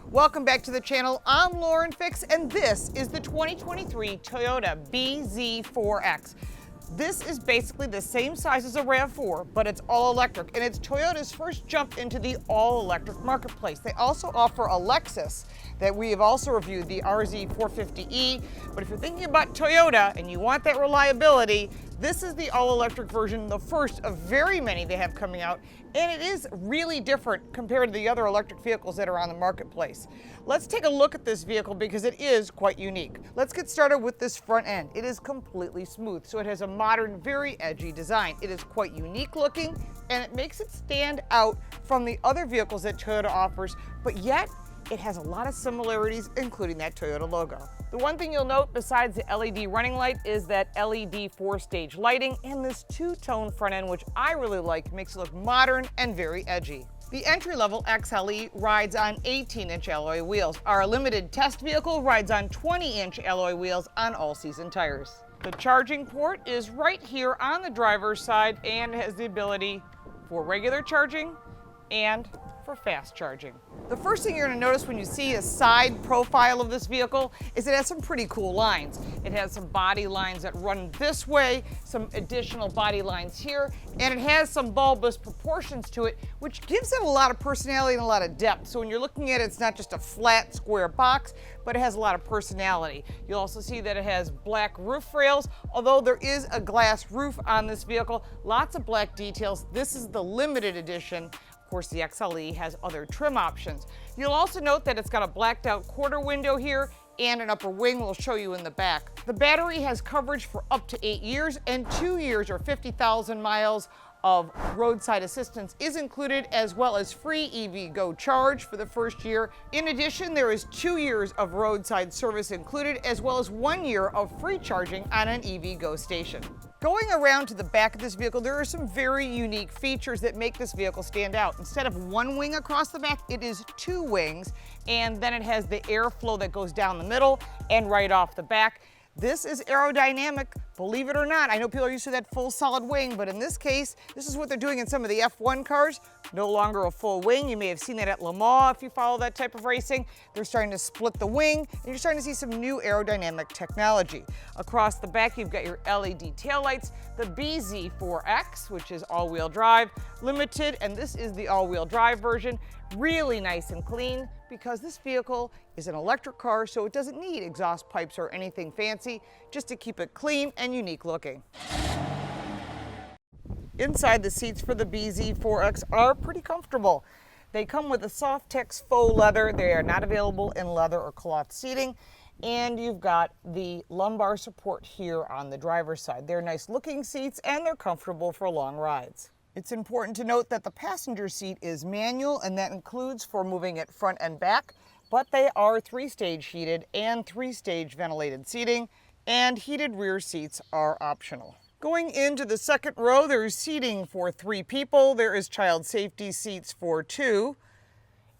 Welcome back to the channel. I'm Lauren Fix, and this is the 2023 Toyota BZ4X. This is basically the same size as a RAV4, but it's all electric, and it's Toyota's first jump into the all-electric marketplace. They also offer a Lexus that we have also reviewed, the RZ450E, but if you're thinking about Toyota and you want that reliability, this is the all-electric version, the first of very many they have coming out, and it is really different compared to the other electric vehicles that are on the marketplace. Let's take a look at this vehicle because it is quite unique. Let's get started with this front end. It is completely smooth, so it has a modern, very edgy design. It is quite unique looking, and it makes it stand out from the other vehicles that Toyota offers, but yet it has a lot of similarities, including that Toyota logo. The one thing you'll note besides the LED running light is that LED 4-stage lighting and this two-tone front end, which I really like, makes it look modern and very edgy. The entry-level XLE rides on 18-inch alloy wheels. Our limited test vehicle rides on 20-inch alloy wheels on all-season tires. The charging port is right here on the driver's side and has the ability for regular charging and for fast charging. The first thing you're going to notice when you see a side profile of this vehicle is it has some pretty cool lines. It has some body lines that run this way, some additional body lines here, and it has some bulbous proportions to it, which gives it a lot of personality and a lot of depth. So when you're looking at it, it's not just a flat square box, but it has a lot of personality. You'll also see that it has black roof rails, although there is a glass roof on this vehicle. Lots of black details. This is the limited edition. Of course, the XLE has other trim options. You'll also note that it's got a blacked out quarter window here and an upper wing we'll show you in the back. The battery has coverage for up to 8 years, and 2 years or 50,000 miles of roadside assistance is included, as well as free EV Go charge for the first year. In addition, there is 2 years of roadside service included, as well as 1 year of free charging on an EV Go station. Going around to the back of this vehicle, there are some very unique features that make this vehicle stand out. Instead of one wing across the back, it is 2 wings, and then it has the airflow that goes down the middle and right off the back. This is aerodynamic, believe it or not. I know people are used to that full solid wing, but in this case, this is what they're doing in some of the F1 cars. No longer a full wing. You may have seen that at Le Mans if you follow that type of racing. They're starting to split the wing, and you're starting to see some new aerodynamic technology. Across the back, you've got your LED taillights, the BZ4X, which is all-wheel drive, limited, and this is the all-wheel drive version. Really nice and clean because this vehicle is an electric car, so it doesn't need exhaust pipes or anything fancy, just to keep it clean and unique looking. Inside, the seats for the BZ4X are pretty comfortable. They come with a Softex faux leather. They are not available in leather or cloth seating. And you've got the lumbar support here on the driver's side. They're nice looking seats and they're comfortable for long rides. It's important to note that the passenger seat is manual, and that includes for moving it front and back, but they are 3-stage heated and 3-stage ventilated seating, and heated rear seats are optional. Going into the second row, there's seating for 3 people. There is child safety seats for 2.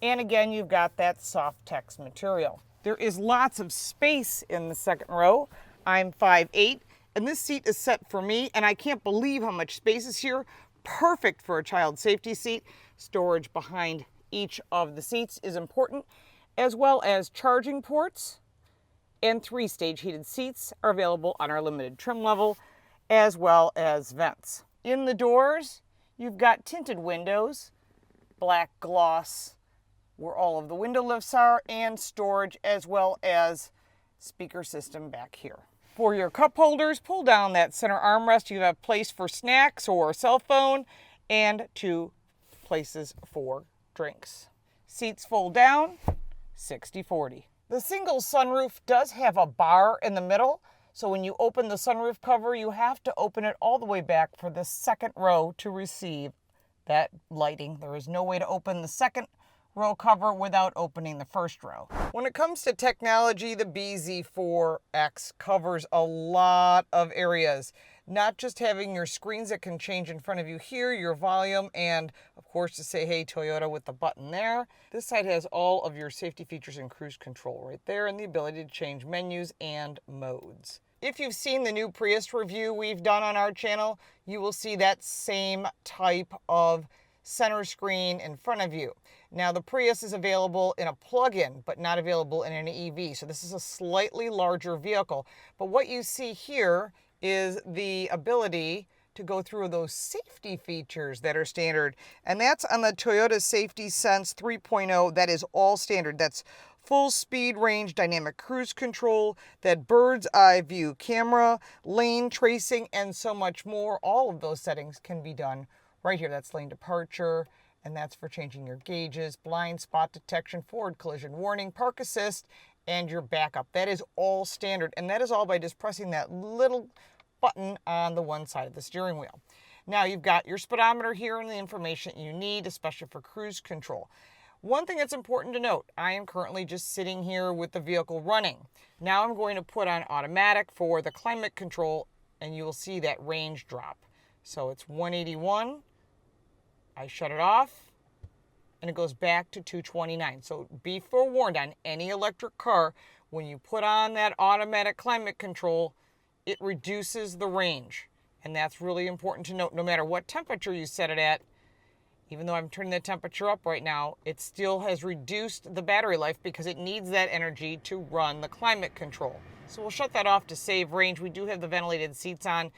And again, you've got that Softex material. There is lots of space in the second row. I'm 5'8", and this seat is set for me, and I can't believe how much space is here. Perfect for a child safety seat. Storage behind each of the seats is important, as well as charging ports, and 3-stage heated seats are available on our limited trim level, as well as vents. In the doors, you've got tinted windows, black gloss where all of the window lifts are, and storage, as well as speaker system back here. For your cup holders, pull down that center armrest. You have place for snacks or a cell phone, and 2 places for drinks. Seats fold down, 60/40. The single sunroof does have a bar in the middle, so when you open the sunroof cover, you have to open it all the way back for the second row to receive that lighting. There is no way to open the second row cover without opening the first row. When it comes to technology, the BZ4X covers a lot of areas. Not just having your screens that can change in front of you here, your volume, and of course to say, hey, Toyota with the button there. This side has all of your safety features and cruise control right there, and the ability to change menus and modes. If you've seen the new Prius review we've done on our channel, you will see that same type of center screen in front of you. Now the Prius is available in a plug-in, but not available in an EV. So this is a slightly larger vehicle. But what you see here is the ability to go through those safety features that are standard. And that's on the Toyota Safety Sense 3.0. That is all standard. That's full speed range, dynamic cruise control, that bird's eye view camera, lane tracing, and so much more. All of those settings can be done right here. That's lane departure, and that's for changing your gauges, blind spot detection, forward collision warning, park assist, and your backup. That is all standard, and that is all by just pressing that little button on the one side of the steering wheel. Now you've got your speedometer here and the information you need, especially for cruise control. One thing that's important to note, I am currently just sitting here with the vehicle running. Now I'm going to put on automatic for the climate control, and you will see that range drop. So it's 181, I shut it off, and it goes back to 229. So be forewarned on any electric car, when you put on that automatic climate control, it reduces the range. And that's really important to note. No matter what temperature you set it at, even though I'm turning the temperature up right now, it still has reduced the battery life because it needs that energy to run the climate control. So we'll shut that off to save range. We do have the ventilated seats on,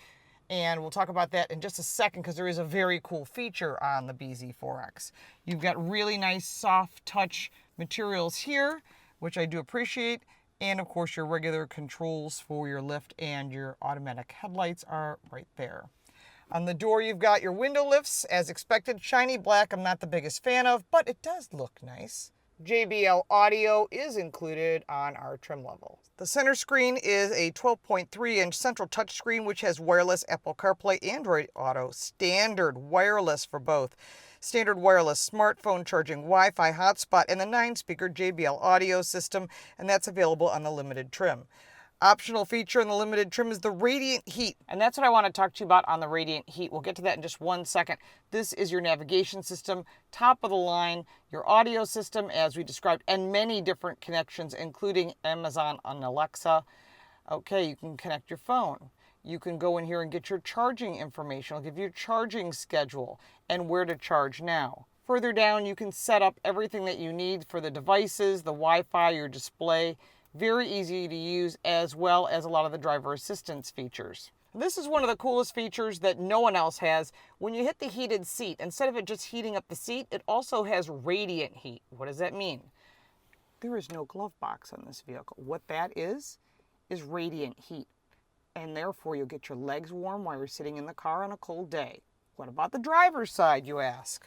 and we'll talk about that in just a second because there is a very cool feature on the BZ4X. You've got really nice soft touch materials here, which I do appreciate. And of course your regular controls for your lift and your automatic headlights are right there. On the door you've got your window lifts, as expected, shiny black. I'm not the biggest fan of, but it does look nice. JBL audio is included on our trim level. The center screen is a 12.3-inch central touchscreen which has wireless Apple CarPlay, Android Auto, standard wireless for both. Standard wireless smartphone charging, Wi-Fi hotspot, and the 9-speaker JBL audio system, and that's available on the limited trim. Optional feature in the limited trim is the radiant heat, and that's what I want to talk to you about on the radiant heat. We'll get to that in just one second. This is your navigation system, top of the line, your audio system as we described, and many different connections including Amazon and Alexa. Okay, you can connect your phone. You can go in here and get your charging information. It'll give you a charging schedule and where to charge now. Further down, you can set up everything that you need for the devices, the Wi-Fi, your display. Very easy to use, as well as a lot of the driver assistance features. This is one of the coolest features that no one else has. When you hit the heated seat, instead of it just heating up the seat, it also has radiant heat. What does that mean? There is no glove box on this vehicle. What that is radiant heat. And therefore you'll get your legs warm while you're sitting in the car on a cold day. What about the driver's side, you ask?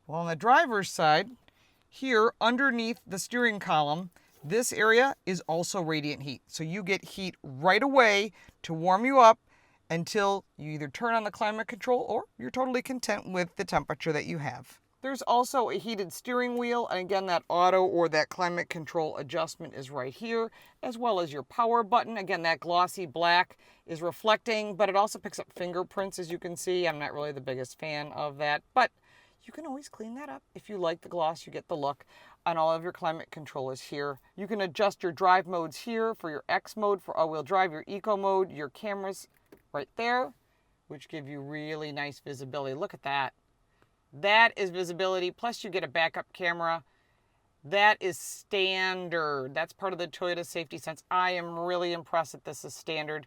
Well, on the driver's side, here underneath the steering column, this area is also radiant heat. So you get heat right away to warm you up until you either turn on the climate control or you're totally content with the temperature that you have. There's also a heated steering wheel, and again, that auto or that climate control adjustment is right here, as well as your power button. Again, that glossy black is reflecting, but it also picks up fingerprints, as you can see. I'm not really the biggest fan of that, but you can always clean that up. If you like the gloss, you get the look. And all of your climate control is here. You can adjust your drive modes here for your X mode, for all-wheel drive, your eco mode, your cameras right there, which give you really nice visibility. Look at that. That is visibility, plus you get a backup camera. That is standard. That's part of the Toyota Safety Sense. I am really impressed that this is standard.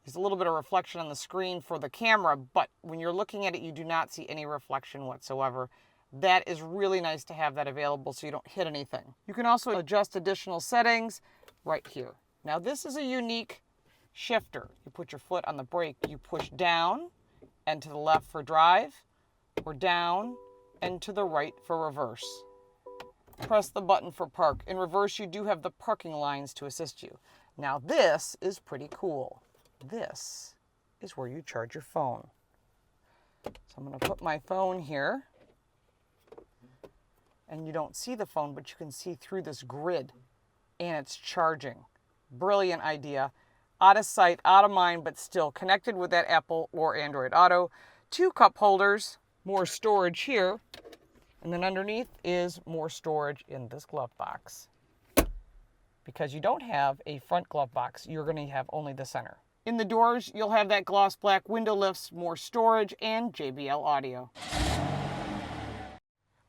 There's a little bit of reflection on the screen for the camera, but when you're looking at it, you do not see any reflection whatsoever. That is really nice to have that available so you don't hit anything. You can also adjust additional settings right here. Now this is a unique shifter. You put your foot on the brake, you push down and to the left for drive, or down and to the right for reverse. Press the button for park. In reverse, you do have the parking lines to assist you. Now this is pretty cool. This is where you charge your phone. So I'm going to put my phone here. And you don't see the phone, but you can see through this grid, and it's charging. Brilliant idea. Out of sight, out of mind, but still connected with that Apple or Android Auto. 2 cup holders, more storage here, and then underneath is more storage in this glove box. because you don't have a front glove box. You're going to have only the center. In the doors, you'll have that gloss black window lifts, more storage, and JBL audio.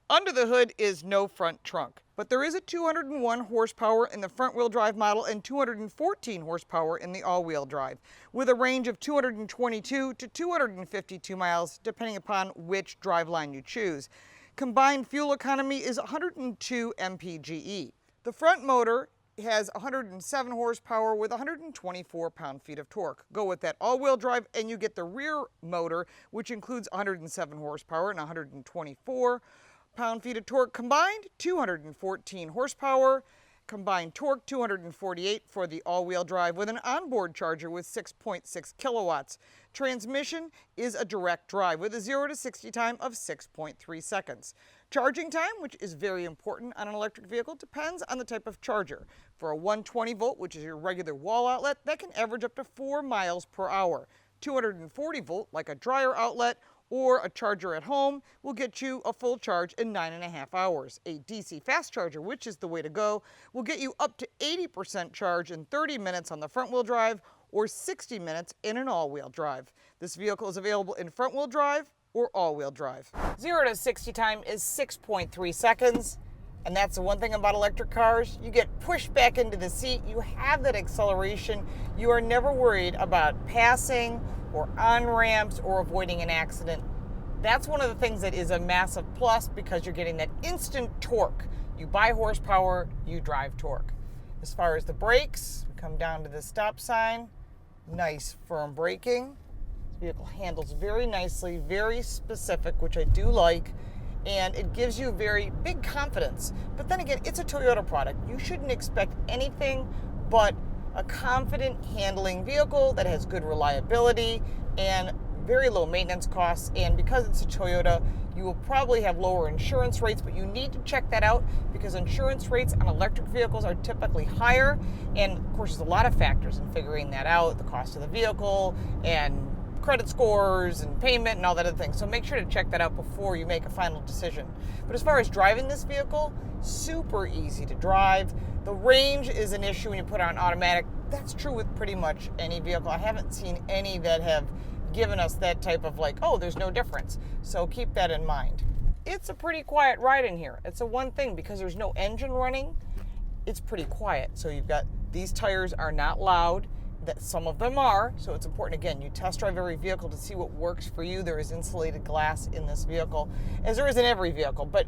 Under the hood is no front trunk, but there is a 201 horsepower in the front-wheel drive model and 214 horsepower in the all-wheel drive, with a range of 222 to 252 miles, depending upon which driveline you choose. Combined fuel economy is 102 mpge. The front motor has 107 horsepower with 124 pound-feet of torque. Go with that all-wheel drive and you get the rear motor, which includes 107 horsepower and 124 pound-feet of torque. Combined, 214 horsepower. Combined torque, 248 for the all-wheel drive with an onboard charger with 6.6 kilowatts. Transmission is a direct drive with a 0 to 60 time of 6.3 seconds. Charging time, which is very important on an electric vehicle, depends on the type of charger. For a 120 volt, which is your regular wall outlet, that can average up to 4 miles per hour. 240 volt, like a dryer outlet, or a charger at home will get you a full charge in 9.5 hours. A DC fast charger, which is the way to go, will get you up to 80% charge in 30 minutes on the front-wheel drive or 60 minutes in an all-wheel drive. This vehicle is available in front-wheel drive or all-wheel drive. 0 to 60 time is 6.3 seconds. And that's the one thing about electric cars. You get pushed back into the seat, you have that acceleration. You are never worried about passing or on ramps or avoiding an accident. That's one of the things that is a massive plus because you're getting that instant torque. You buy horsepower, you drive torque. As far as the brakes, we come down to the stop sign. Nice firm braking. This vehicle handles very nicely, very specific, which I do like. And it gives you very big confidence. But then again, it's a Toyota product. You shouldn't expect anything but a confident handling vehicle that has good reliability and very low maintenance costs. And because it's a Toyota, you will probably have lower insurance rates, but you need to check that out because insurance rates on electric vehicles are typically higher. And of course, there's a lot of factors in figuring that out, the cost of the vehicle and credit scores and payment and all that other thing. So make sure to check that out before you make a final decision. But as far as driving this vehicle, super easy to drive. The range is an issue when you put on automatic. That's true with pretty much any vehicle. I haven't seen any that have given us that type of like, oh, there's no difference. So keep that in mind. It's a pretty quiet ride in here. It's a one thing because there's no engine running. It's pretty quiet. So you've got these tires are not loud. That some of them are, so it's important, again, you test drive every vehicle to see what works for you. There is insulated glass in this vehicle, as there is in every vehicle, but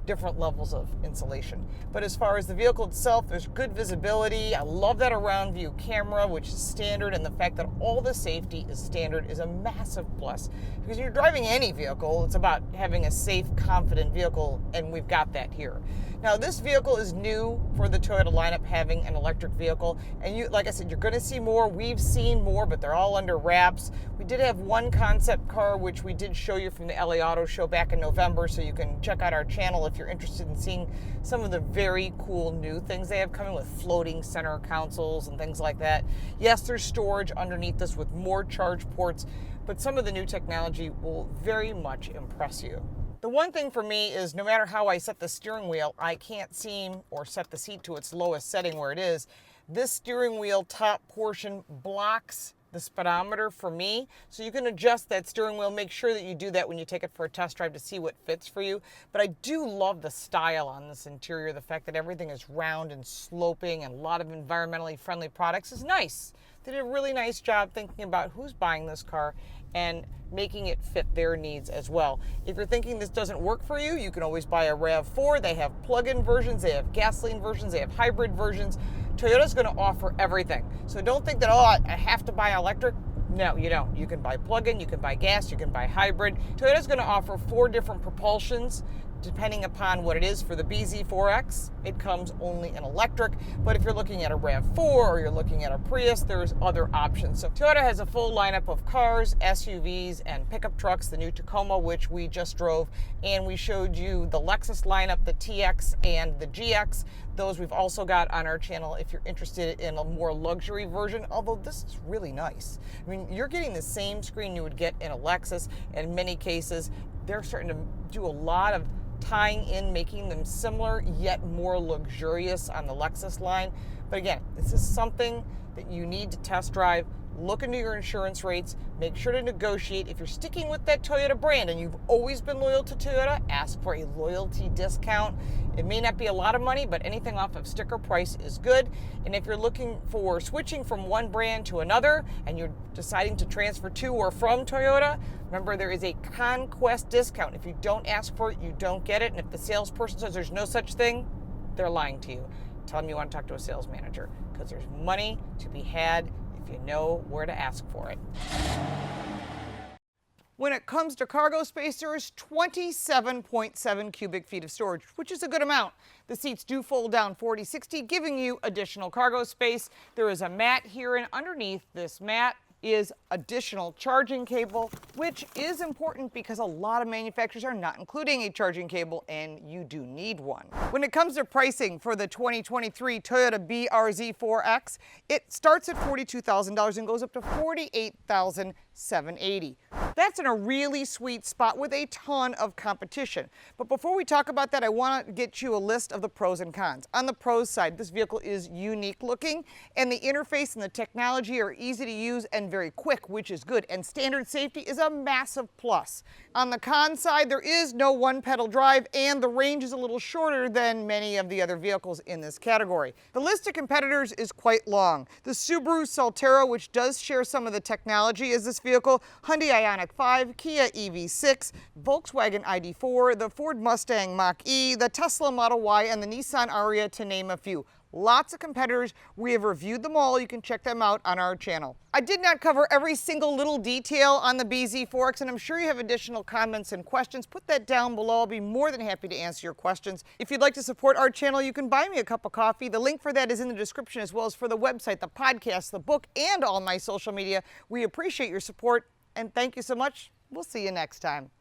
different levels of insulation. But as far as the vehicle itself, there's good visibility. I love that around view camera, which is standard, and the fact that all the safety is standard is a massive plus. Because when you're driving any vehicle, it's about having a safe, confident vehicle, and we've got that here. Now, this vehicle is new for the Toyota lineup, having an electric vehicle. And you, like I said, you're going to see more. We've seen more, but they're all under wraps. We did have one concept car, which we did show you from the LA Auto Show back in November, so you can check out our channel if you're interested in seeing some of the very cool new things they have coming with floating center consoles and things like that. Yes, there's storage underneath this with more charge ports, but some of the new technology will very much impress you. The one thing for me is no matter how I set the steering wheel, I can't seem or set the seat to its lowest setting where it is. This steering wheel top portion blocks the speedometer for me. So you can adjust that steering wheel. Make sure that you do that when you take it for a test drive to see what fits for you. But I do love the style on this interior. The fact that everything is round and sloping and a lot of environmentally friendly products is nice. They did a really nice job thinking about who's buying this car and making it fit their needs as well. If you're thinking this doesn't work for you, you can always buy a RAV4. They have plug-in versions, they have gasoline versions, they have hybrid versions. Toyota's going to offer everything. So don't think that, oh, I have to buy electric. No, you don't. You can buy plug-in, you can buy gas, you can buy hybrid. Toyota's going to offer 4 different propulsions depending upon what it is. For the BZ4X, it comes only in electric. But if you're looking at a RAV4 or you're looking at a Prius, there's other options. So Toyota has a full lineup of cars, SUVs, and pickup trucks. The new Tacoma, which we just drove, and we showed you the Lexus lineup, the TX and the GX. Those we've also got on our channel if you're interested in a more luxury version, although this is really nice. I mean, you're getting the same screen you would get in a Lexus. In many cases, they're starting to do a lot of tying in, making them similar yet more luxurious on the Lexus line. But again, this is something that you need to test drive. Look into your insurance rates, make sure to negotiate. If you're sticking with that Toyota brand and you've always been loyal to Toyota, ask for a loyalty discount. It may not be a lot of money, but anything off of sticker price is good. And if you're looking for switching from one brand to another and you're deciding to transfer to or from Toyota, remember there is a conquest discount. If you don't ask for it, you don't get it. And if the salesperson says there's no such thing, they're lying to you. Tell them you want to talk to a sales manager, because there's money to be had if you know where to ask for it. When it comes to cargo space, there is 27.7 cubic feet of storage, which is a good amount. The seats do fold down 40-60, giving you additional cargo space. There is a mat here, and underneath this mat is additional charging cable, which is important because a lot of manufacturers are not including a charging cable, and you do need one. When it comes to pricing for the 2023 Toyota BZ4X, it starts at $42,000 and goes up to $48,780. That's in a really sweet spot with a ton of competition. But before we talk about that, I want to get you a list of the pros and cons. On the pros side, this vehicle is unique looking, and the interface and the technology are easy to use and very quick, which is good. And standard safety is a massive plus. On the con side, there is no one-pedal drive, and the range is a little shorter than many of the other vehicles in this category. The list of competitors is quite long. The Subaru Solterra, which does share some of the technology as this vehicle, Hyundai Ioniq 5, Kia EV6, Volkswagen ID4, the Ford Mustang Mach-E, the Tesla Model Y, and the Nissan Ariya, to name a few. Lots of competitors. We have reviewed them all. You can check them out on our channel. I did not cover every single little detail on the BZ4X, and I'm sure you have additional comments and questions. Put that down below. I'll be more than happy to answer your questions. If you'd like to support our channel, you can buy me a cup of coffee. The link for that is in the description, as well as for the website, the podcast, the book, and all my social media. We appreciate your support, and thank you so much. We'll see you next time.